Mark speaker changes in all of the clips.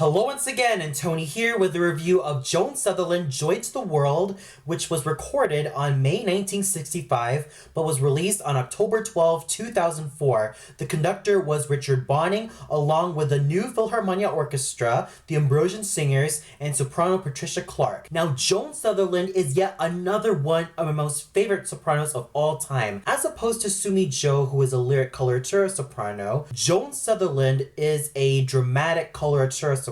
Speaker 1: Hello once again, and Tony here with a review of Joan Sutherland, Joy to the World, which was recorded on May 1965, but was released on October 12, 2004. The conductor was Richard Bonning, along with the New Philharmonia Orchestra, the Ambrosian Singers, and soprano Patricia Clark. Now, Joan Sutherland is yet another one of my most favorite sopranos of all time. As opposed to Sumi Jo, who is a lyric coloratura soprano, Joan Sutherland is a dramatic coloratura soprano,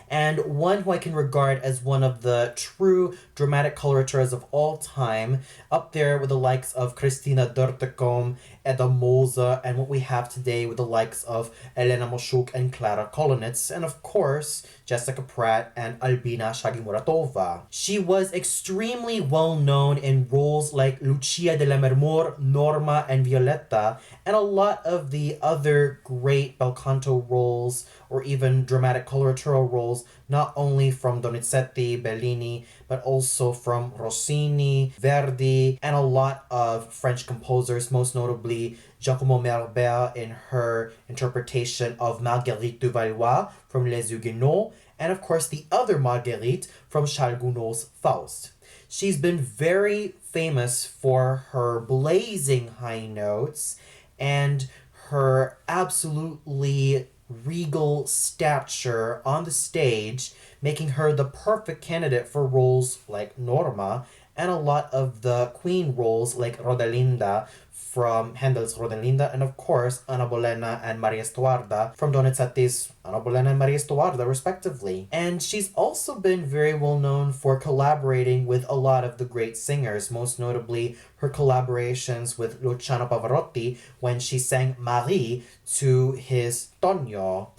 Speaker 1: and one who I can regard as one of the true dramatic coloraturas of all time, up there with the likes of Christina Dortecom, Edda Moser, and what we have today with the likes of Elena Moshuk and Clara Kolonitz, and of course, Jessica Pratt and Albina Shagimuratova. She was extremely well known in roles like Lucia de Lammermoor, Norma, and Violetta, and a lot of the other great bel canto roles, or even dramatic coloratura roles, not only from Donizetti, Bellini, but also from Rossini, Verdi, and a lot of French composers, most notably Giacomo Meyerbeer in her interpretation of Marguerite de Valois from Les Huguenots, and of course the other Marguerite from Charles Gounod's Faust. She's been very famous for her blazing high notes and her absolutely regal stature on the stage, making her the perfect candidate for roles like Norma and a lot of the queen roles like Rodelinda from Handel's Rodelinda, and of course Anna Bolena and Maria Stuarda from Donizetti's Anna Bolena and Maria Stuarda respectively. And she's also been very well known for collaborating with a lot of the great singers, most notably her collaborations with Luciano Pavarotti when she sang Marie to his Tonio.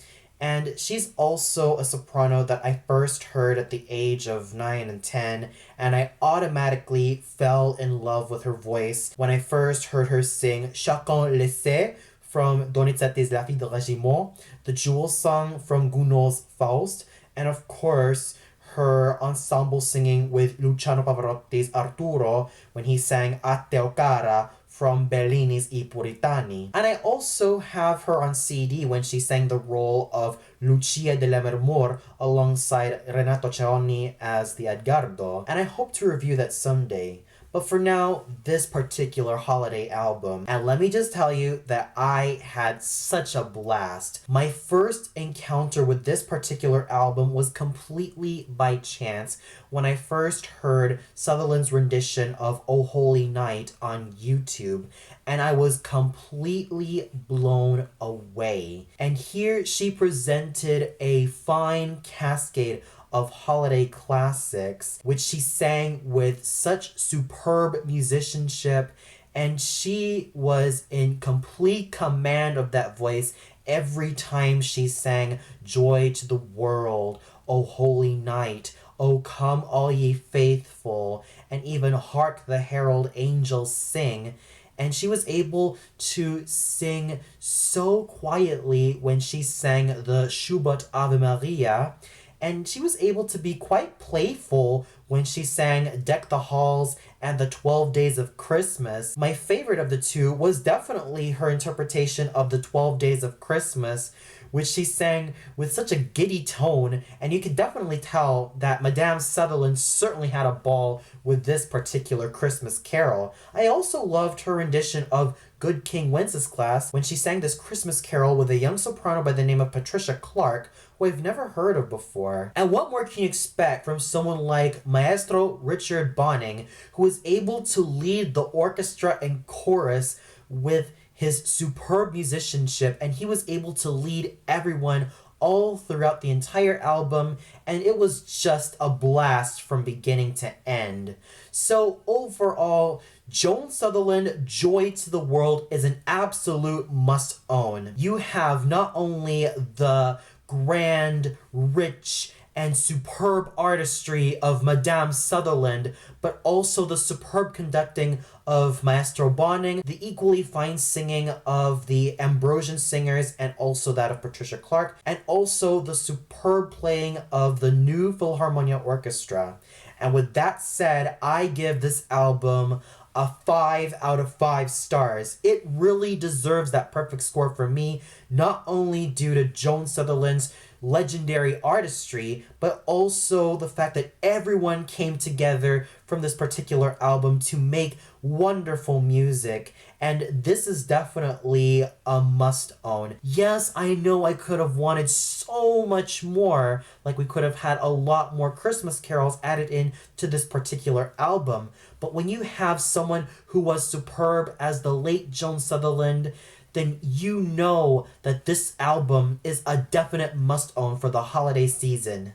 Speaker 1: And she's also a soprano that I first heard at the age of 9 and 10, and I automatically fell in love with her voice when I first heard her sing Chacun le sait from Donizetti's La Fille de Régiment, the Jewel Song from Gounod's Faust, and of course her ensemble singing with Luciano Pavarotti's Arturo when he sang A Teo Cara from Bellini's I Puritani. And I also have her on CD when she sang the role of Lucia de Lammermoor alongside Renato Ceonni as the Edgardo, and I hope to review that someday. But for now, this particular holiday album, and let me just tell you that I had such a blast. My first encounter with this particular album was completely by chance when I first heard Sutherland's rendition of O Holy Night on YouTube, and I was completely blown away. And here she presented a fine cascade of holiday classics, which she sang with such superb musicianship, and she was in complete command of that voice every time she sang Joy to the World, O Holy Night, O Come All Ye Faithful, and even Hark the Herald Angels Sing. And she was able to sing so quietly when she sang the Schubert Ave Maria, and she was able to be quite playful when she sang Deck the Halls and the 12 Days of Christmas. My favorite of the two was definitely her interpretation of the 12 Days of Christmas, which she sang with such a giddy tone, and you can definitely tell that Madame Sutherland certainly had a ball with this particular Christmas carol. I also loved her rendition of Good King Wenceslas when she sang this Christmas carol with a young soprano by the name of Patricia Clark, who I've never heard of before. And what more can you expect from someone like Maestro Richard Bonning, who is able to lead the orchestra and chorus with his superb musicianship, and he was able to lead everyone all throughout the entire album, and it was just a blast from beginning to end. So overall, Joan Sutherland, Joy to the World is an absolute must-own. You have not only the grand, rich, and superb artistry of Madame Sutherland, but also the superb conducting of Maestro Bonning, the equally fine singing of the Ambrosian Singers, and also that of Patricia Clark, and also the superb playing of the New Philharmonia Orchestra. And with that said, I give this album a 5 out of 5 stars. It really deserves that perfect score for me, not only due to Joan Sutherland's legendary artistry, but also the fact that everyone came together from this particular album to make wonderful music. And this is definitely a must own. Yes, I know I could have wanted so much more, like we could have had a lot more Christmas carols added in to this particular album. But when you have someone who was superb as the late Joan Sutherland, then you know that this album is a definite must own for the holiday season.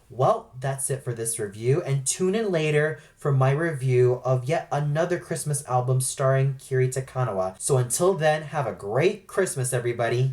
Speaker 1: Well, that's it for this review, and tune in later for my review of yet another Christmas album starring Kiri Te Kanawa. So until then, have a great Christmas, everybody.